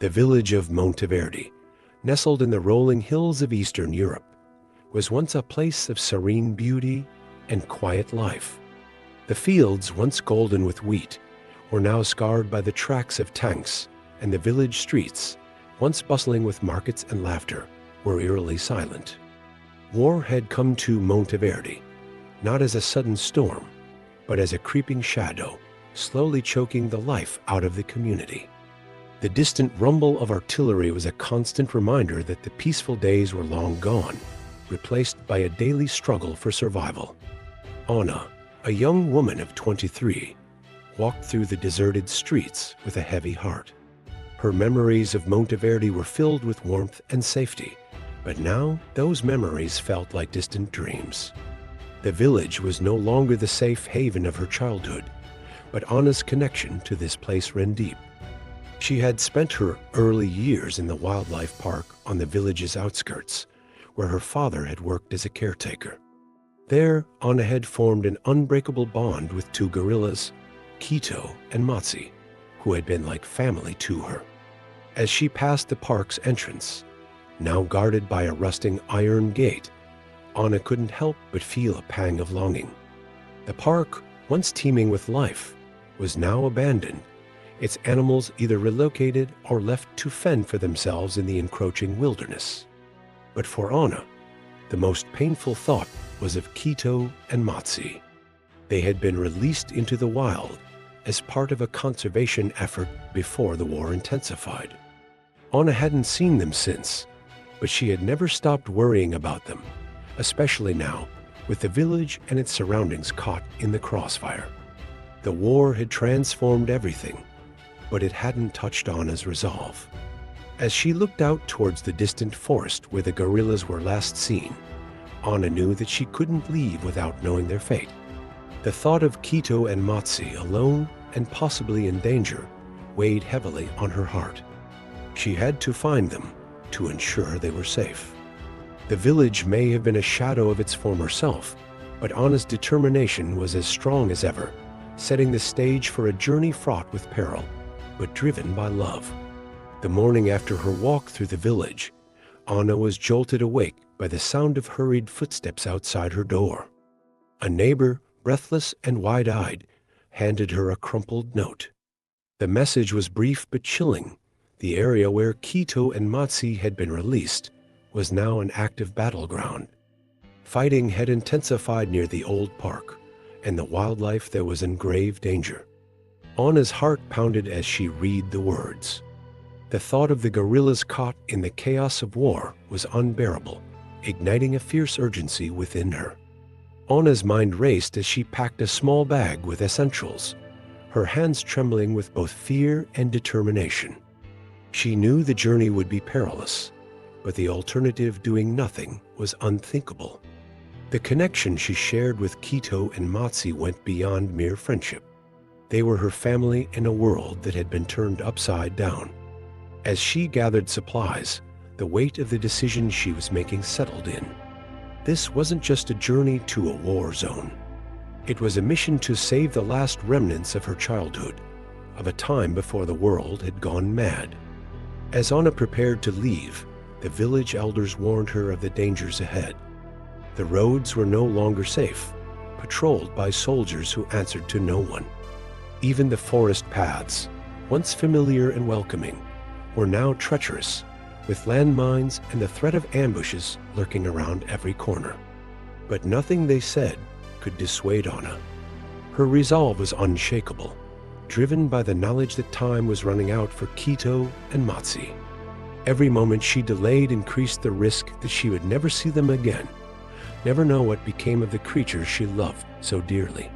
The village of Monteverde, nestled in the rolling hills of Eastern Europe, was once a place of serene beauty and quiet life. The fields, once golden with wheat, were now scarred by the tracks of tanks, and the village streets, once bustling with markets and laughter, were eerily silent. War had come to Monteverde, not as a sudden storm, but as a creeping shadow, slowly choking the life out of the community. The distant rumble of artillery was a constant reminder that the peaceful days were long gone, replaced by a daily struggle for survival. Anna, a young woman of 23, walked through the deserted streets with a heavy heart. Her memories of Monteverde were filled with warmth and safety, but now those memories felt like distant dreams. The village was no longer the safe haven of her childhood, but Anna's connection to this place ran deep. She had spent her early years in the wildlife park on the village's outskirts, where her father had worked as a caretaker. There, Anna had formed an unbreakable bond with two gorillas, Quito and Matsi, who had been like family to her. As she passed the park's entrance, now guarded by a rusting iron gate, Anna couldn't help but feel a pang of longing. The park, once teeming with life, was now abandoned, its animals either relocated or left to fend for themselves in the encroaching wilderness. But for Anna, the most painful thought was of Quito and Matsi. They had been released into the wild as part of a conservation effort before the war intensified. Anna hadn't seen them since, but she had never stopped worrying about them, especially now, with the village and its surroundings caught in the crossfire. The war had transformed everything, but it hadn't touched Anna's resolve. As she looked out towards the distant forest where the gorillas were last seen, Anna knew that she couldn't leave without knowing their fate. The thought of Quito and Matsi alone and possibly in danger weighed heavily on her heart. She had to find them to ensure they were safe. The village may have been a shadow of its former self, but Anna's determination was as strong as ever, setting the stage for a journey fraught with peril, but driven by love. The morning after her walk through the village, Anna was jolted awake by the sound of hurried footsteps outside her door. A neighbor, breathless and wide-eyed, handed her a crumpled note. The message was brief but chilling. The area where Quito and Matsi had been released was now an active battleground. Fighting had intensified near the old park, and the wildlife there was in grave danger. Anna's heart pounded as she read the words. The thought of the gorillas caught in the chaos of war was unbearable, igniting a fierce urgency within her. Anna's mind raced as she packed a small bag with essentials, her hands trembling with both fear and determination. She knew the journey would be perilous, but the alternative, doing nothing, was unthinkable. The connection she shared with Quito and Matsi went beyond mere friendship. They were her family in a world that had been turned upside down. As she gathered supplies, the weight of the decision she was making settled in. This wasn't just a journey to a war zone. It was a mission to save the last remnants of her childhood, of a time before the world had gone mad. As Anna prepared to leave, the village elders warned her of the dangers ahead. The roads were no longer safe, patrolled by soldiers who answered to no one. Even the forest paths, once familiar and welcoming, were now treacherous, with landmines and the threat of ambushes lurking around every corner. But nothing they said could dissuade Anna. Her resolve was unshakable, driven by the knowledge that time was running out for Quito and Matsi. Every moment she delayed increased the risk that she would never see them again, never know what became of the creatures she loved so dearly.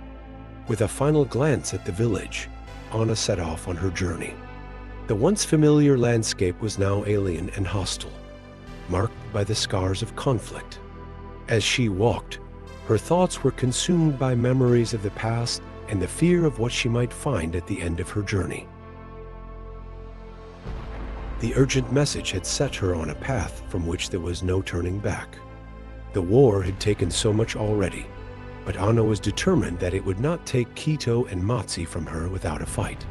With a final glance at the village, Anna set off on her journey. The once familiar landscape was now alien and hostile, marked by the scars of conflict. As she walked, her thoughts were consumed by memories of the past and the fear of what she might find at the end of her journey. The urgent message had set her on a path from which there was no turning back. The war had taken so much already, but Anna was determined that it would not take Quito and Matsi from her without a fight.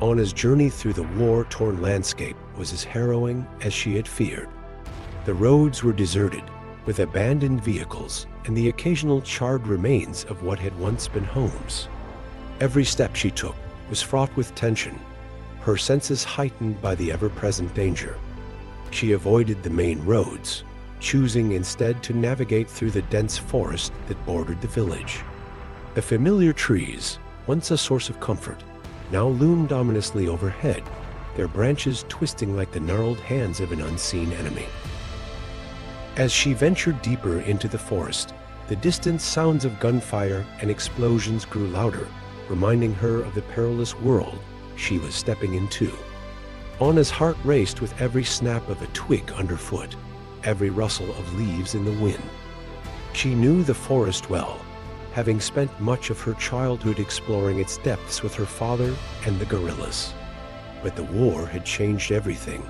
Anna's journey through the war-torn landscape was as harrowing as she had feared. The roads were deserted, with abandoned vehicles and the occasional charred remains of what had once been homes. Every step she took was fraught with tension, her senses heightened by the ever-present danger. She avoided the main roads, choosing instead to navigate through the dense forest that bordered the village. The familiar trees, once a source of comfort, now loomed ominously overhead, their branches twisting like the gnarled hands of an unseen enemy. As she ventured deeper into the forest, the distant sounds of gunfire and explosions grew louder, reminding her of the perilous world she was stepping into. Anna's heart raced with every snap of a twig underfoot, every rustle of leaves in the wind. She knew the forest well, having spent much of her childhood exploring its depths with her father and the guerrillas. But the war had changed everything.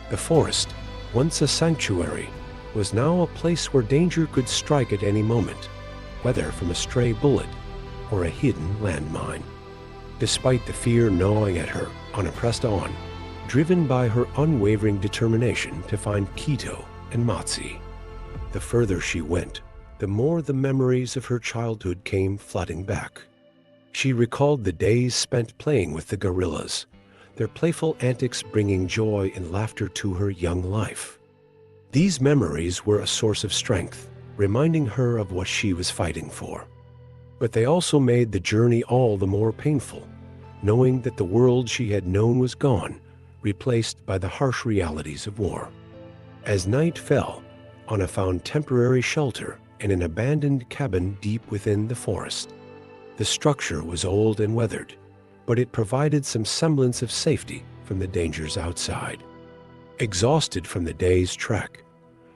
The forest, once a sanctuary, was now a place where danger could strike at any moment, whether from a stray bullet or a hidden landmine. Despite the fear gnawing at her, Anna pressed on, driven by her unwavering determination to find Quito and Matsi. The further she went, the more the memories of her childhood came flooding back. She recalled the days spent playing with the guerrillas, their playful antics bringing joy and laughter to her young life. These memories were a source of strength, reminding her of what she was fighting for. But they also made the journey all the more painful, knowing that the world she had known was gone, replaced by the harsh realities of war. As night fell, Anna found temporary shelter in an abandoned cabin deep within the forest. The structure was old and weathered, but it provided some semblance of safety from the dangers outside. Exhausted from the day's trek,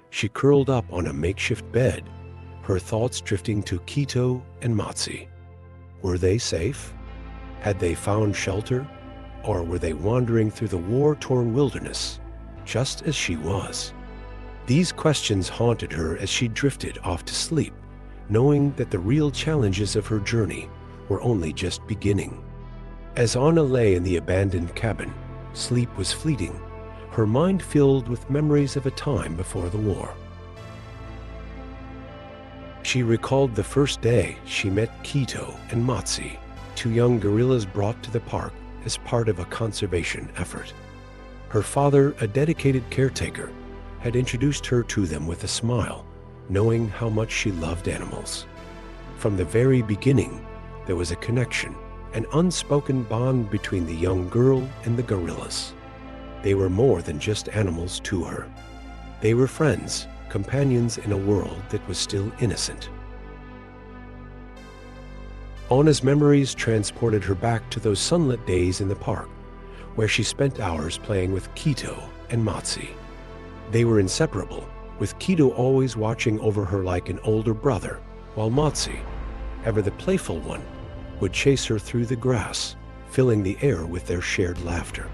she curled up on a makeshift bed, her thoughts drifting to Quito and Matsi. Were they safe? Had they found shelter? Or were they wandering through the war-torn wilderness, just as she was? These questions haunted her as she drifted off to sleep, knowing that the real challenges of her journey were only just beginning. As Anna lay in the abandoned cabin, sleep was fleeting, her mind filled with memories of a time before the war. She recalled the first day she met Quito and Matsi, two young guerrillas brought to the park as part of a conservation effort. Her father, a dedicated caretaker, had introduced her to them with a smile, knowing how much she loved animals. From the very beginning, there was a connection, an unspoken bond between the young girl and the guerrillas. They were more than just animals to her. They were friends, companions in a world that was still innocent. Anna's memories transported her back to those sunlit days in the park, where she spent hours playing with Quito and Matsi. They were inseparable, with Quito always watching over her like an older brother, while Matsi, ever the playful one, would chase her through the grass, filling the air with their shared laughter.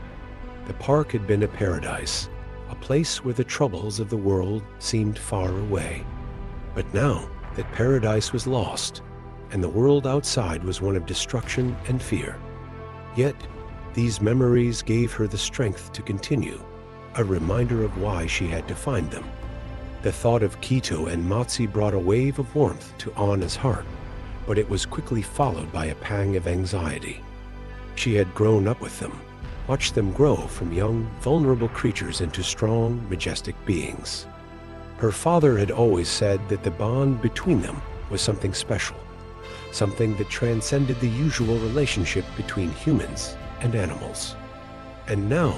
The park had been a paradise, a place where the troubles of the world seemed far away. But now that paradise was lost, and the world outside was one of destruction and fear. Yet, these memories gave her the strength to continue, a reminder of why she had to find them. The thought of Quito and Matsi brought a wave of warmth to Anna's heart, but it was quickly followed by a pang of anxiety. She had grown up with them, watched them grow from young, vulnerable creatures into strong, majestic beings. Her father had always said that the bond between them was something special, something that transcended the usual relationship between humans and animals. And now,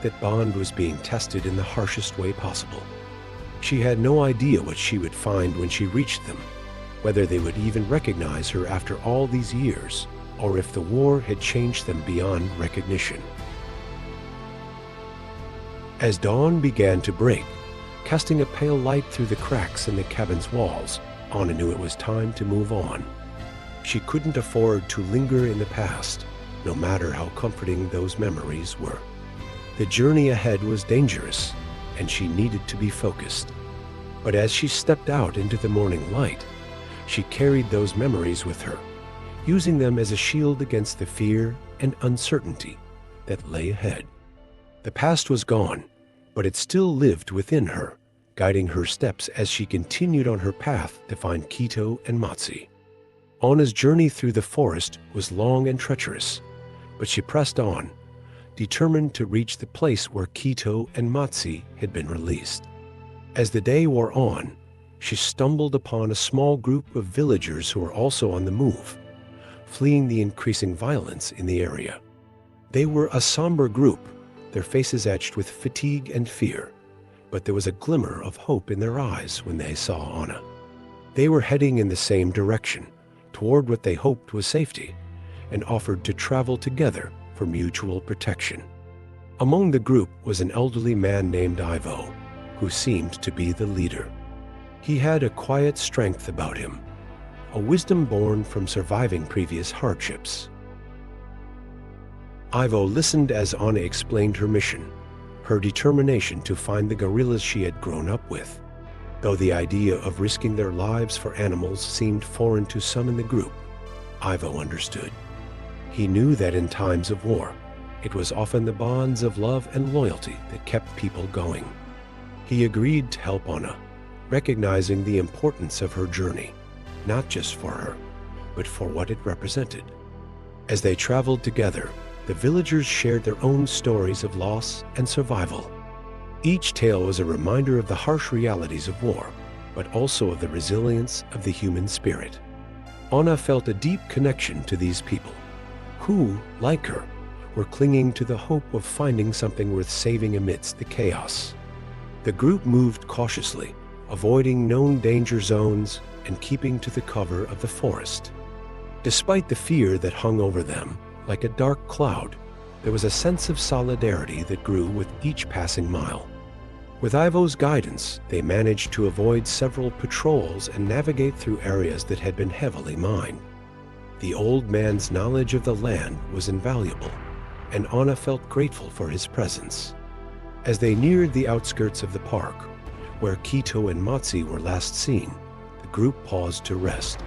that bond was being tested in the harshest way possible. She had no idea what she would find when she reached them, whether they would even recognize her after all these years, or if the war had changed them beyond recognition. As dawn began to break, casting a pale light through the cracks in the cabin's walls, Anna knew it was time to move on. She couldn't afford to linger in the past, no matter how comforting those memories were. The journey ahead was dangerous, and she needed to be focused. But as she stepped out into the morning light, she carried those memories with her, using them as a shield against the fear and uncertainty that lay ahead. The past was gone, but it still lived within her, guiding her steps as she continued on her path to find Quito and Matsi. Anna's journey through the forest was long and treacherous, but she pressed on, determined to reach the place where Quito and Matsi had been released. As the day wore on, she stumbled upon a small group of villagers who were also on the move, fleeing the increasing violence in the area. They were a somber group, their faces etched with fatigue and fear, but there was a glimmer of hope in their eyes when they saw Anna. They were heading in the same direction, toward what they hoped was safety, and offered to travel together for mutual protection. Among the group was an elderly man named Ivo, who seemed to be the leader. He had a quiet strength about him, a wisdom born from surviving previous hardships. Ivo listened as Anna explained her mission, her determination to find the gorillas she had grown up with. Though the idea of risking their lives for animals seemed foreign to some in the group, Ivo understood. He knew that in times of war, it was often the bonds of love and loyalty that kept people going. He agreed to help Anna, recognizing the importance of her journey, not just for her, but for what it represented. As they traveled together, the villagers shared their own stories of loss and survival. Each tale was a reminder of the harsh realities of war, but also of the resilience of the human spirit. Anna felt a deep connection to these people, who, like her, were clinging to the hope of finding something worth saving amidst the chaos. The group moved cautiously, avoiding known danger zones and keeping to the cover of the forest. Despite the fear that hung over them, like a dark cloud, there was a sense of solidarity that grew with each passing mile. With Ivo's guidance, they managed to avoid several patrols and navigate through areas that had been heavily mined. The old man's knowledge of the land was invaluable, and Anna felt grateful for his presence. As they neared the outskirts of the park, where Quito and Matsi were last seen, the group paused to rest.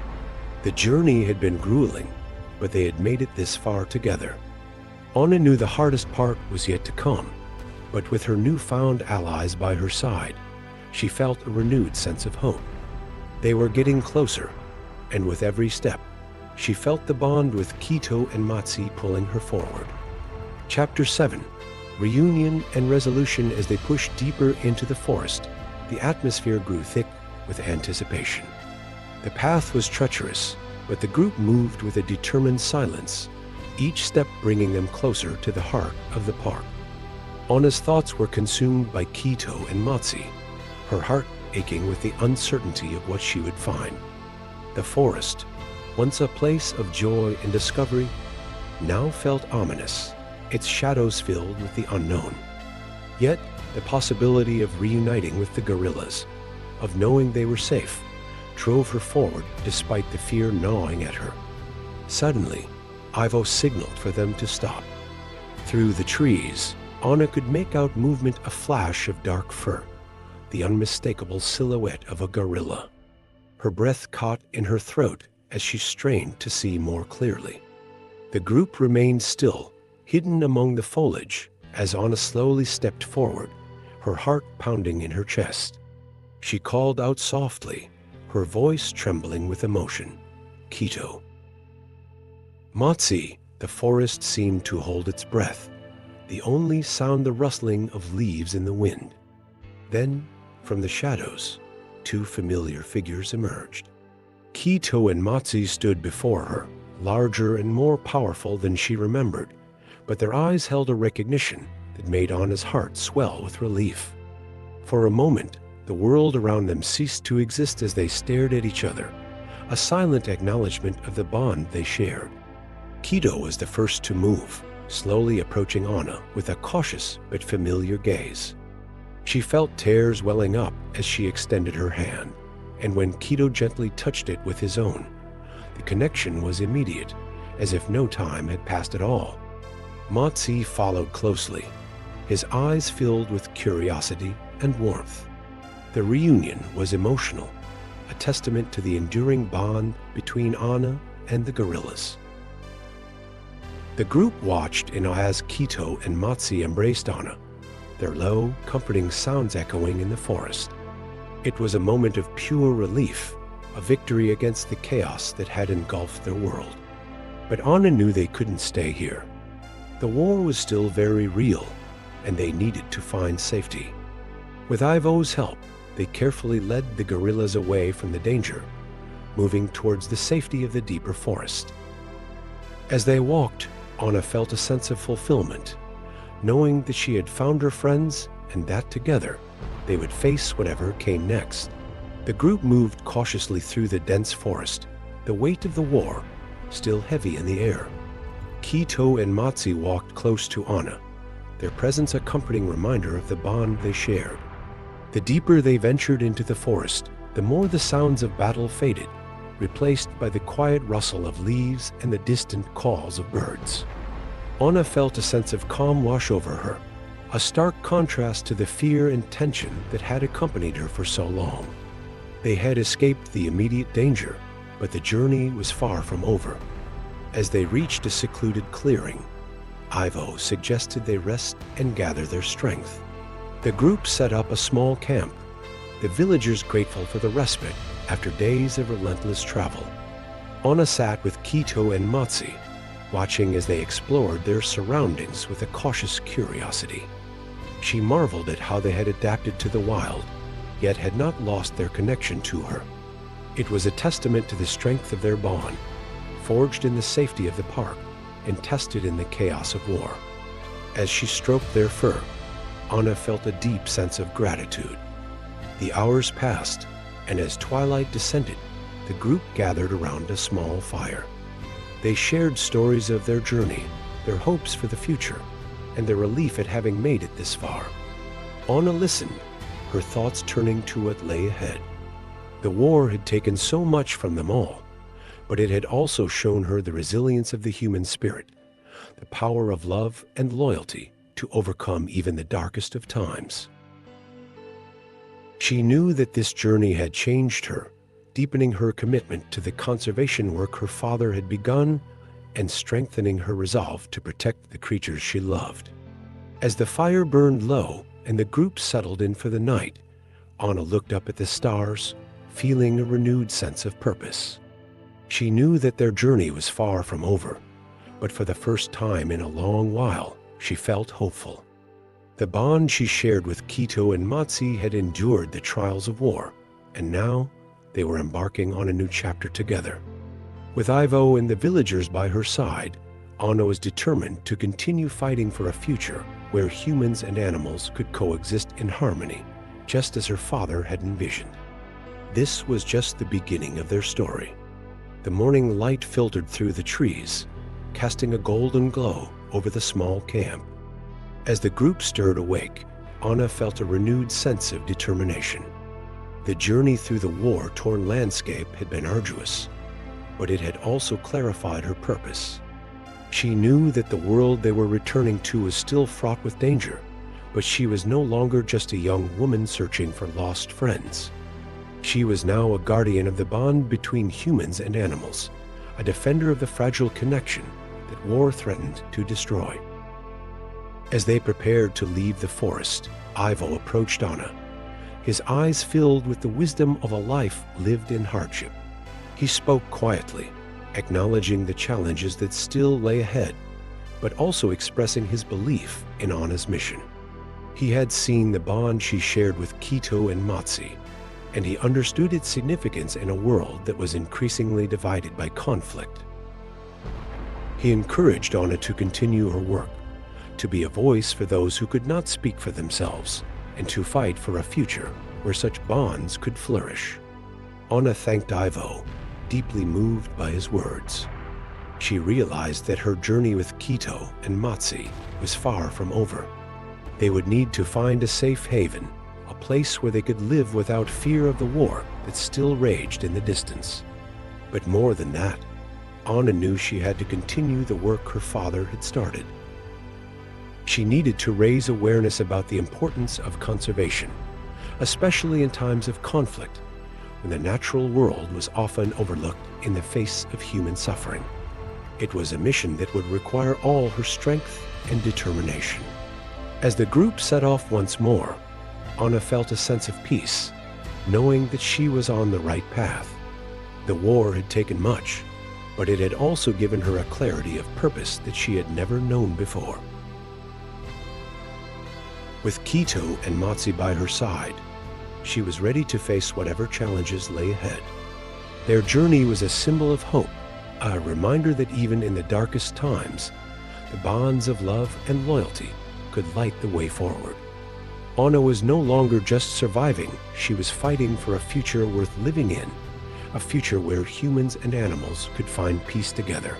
The journey had been grueling, but they had made it this far together. Anna knew the hardest part was yet to come, but with her newfound allies by her side, she felt a renewed sense of hope. They were getting closer, and with every step, she felt the bond with Quito and Matsi pulling her forward. Chapter 7. Reunion and resolution. As they pushed deeper into the forest, the atmosphere grew thick with anticipation. The path was treacherous, but the group moved with a determined silence, each step bringing them closer to the heart of the park. Anna's thoughts were consumed by Quito and Matsi, her heart aching with the uncertainty of what she would find. The forest, once a place of joy and discovery, now felt ominous, its shadows filled with the unknown. Yet, the possibility of reuniting with the gorillas, of knowing they were safe, drove her forward despite the fear gnawing at her. Suddenly, Ivo signaled for them to stop. Through the trees, Anna could make out movement, a flash of dark fur, the unmistakable silhouette of a gorilla. Her breath caught in her throat as she strained to see more clearly. The group remained still, hidden among the foliage, as Anna slowly stepped forward, her heart pounding in her chest. She called out softly, her voice trembling with emotion, "Quito." Matsi, the forest seemed to hold its breath, the only sound the rustling of leaves in the wind. Then, from the shadows, two familiar figures emerged. Quito and Matsi stood before her, larger and more powerful than she remembered, but their eyes held a recognition that made Anna's heart swell with relief. For a moment, the world around them ceased to exist as they stared at each other, a silent acknowledgement of the bond they shared. Quito was the first to move, slowly approaching Anna with a cautious but familiar gaze. She felt tears welling up as she extended her hand, and when Quito gently touched it with his own, the connection was immediate, as if no time had passed at all. Matsi followed closely, his eyes filled with curiosity and warmth. The reunion was emotional, a testament to the enduring bond between Anna and the gorillas. The group watched in awe as Kito and Matsi embraced Anna, their low, comforting sounds echoing in the forest. It was a moment of pure relief, a victory against the chaos that had engulfed their world. But Anna knew they couldn't stay here. The war was still very real, and they needed to find safety. With Ivo's help, they carefully led the guerrillas away from the danger, moving towards the safety of the deeper forest. As they walked, Anna felt a sense of fulfillment, knowing that she had found her friends and that together they would face whatever came next. The group moved cautiously through the dense forest, the weight of the war still heavy in the air. Kito and Matsi walked close to Anna, their presence a comforting reminder of the bond they shared. The deeper they ventured into the forest, the more the sounds of battle faded, replaced by the quiet rustle of leaves and the distant calls of birds. Anna felt a sense of calm wash over her, a stark contrast to the fear and tension that had accompanied her for so long. They had escaped the immediate danger, but the journey was far from over. As they reached a secluded clearing, Ivo suggested they rest and gather their strength. The group set up a small camp, the villagers grateful for the respite after days of relentless travel. Anna sat with Kito and Matsi, watching as they explored their surroundings with a cautious curiosity. She marveled at how they had adapted to the wild, yet had not lost their connection to her. It was a testament to the strength of their bond, forged in the safety of the park and tested in the chaos of war. As she stroked their fur, Anna felt a deep sense of gratitude. The hours passed, and as twilight descended, the group gathered around a small fire. They shared stories of their journey, their hopes for the future, and their relief at having made it this far. Anna listened, her thoughts turning to what lay ahead. The war had taken so much from them all, but it had also shown her the resilience of the human spirit, the power of love and loyalty to overcome even the darkest of times. She knew that this journey had changed her, deepening her commitment to the conservation work her father had begun and strengthening her resolve to protect the creatures she loved. As the fire burned low and the group settled in for the night, Anna looked up at the stars, feeling a renewed sense of purpose. She knew that their journey was far from over, but for the first time in a long while, she felt hopeful. The bond she shared with Kito and Matsi had endured the trials of war, and now they were embarking on a new chapter together. With Ivo and the villagers by her side, Anna was determined to continue fighting for a future where humans and animals could coexist in harmony, just as her father had envisioned. This was just the beginning of their story. The morning light filtered through the trees, casting a golden glow over the small camp. As the group stirred awake, Anna felt a renewed sense of determination. The journey through the war-torn landscape had been arduous, but it had also clarified her purpose. She knew that the world they were returning to was still fraught with danger, but she was no longer just a young woman searching for lost friends. She was now a guardian of the bond between humans and animals, a defender of the fragile connection that war threatened to destroy. As they prepared to leave the forest, Ivo approached Anna, his eyes filled with the wisdom of a life lived in hardship. He spoke quietly, acknowledging the challenges that still lay ahead, but also expressing his belief in Anna's mission. He had seen the bond she shared with Kito and Matsi, and he understood its significance in a world that was increasingly divided by conflict. He encouraged Anna to continue her work, to be a voice for those who could not speak for themselves, and to fight for a future where such bonds could flourish. Anna thanked Ivo, deeply moved by his words. She realized that her journey with Kito and Matsi was far from over. They would need to find a safe haven, a place where they could live without fear of the war that still raged in the distance. But more than that, Anna knew she had to continue the work her father had started. She needed to raise awareness about the importance of conservation, especially in times of conflict, when the natural world was often overlooked in the face of human suffering. It was a mission that would require all her strength and determination. As the group set off once more, Anna felt a sense of peace, knowing that she was on the right path. The war had taken much, but it had also given her a clarity of purpose that she had never known before. With Kito and Matsi by her side, she was ready to face whatever challenges lay ahead. Their journey was a symbol of hope, a reminder that even in the darkest times, the bonds of love and loyalty could light the way forward. Anna was no longer just surviving, she was fighting for a future worth living in, a future where humans and animals could find peace together.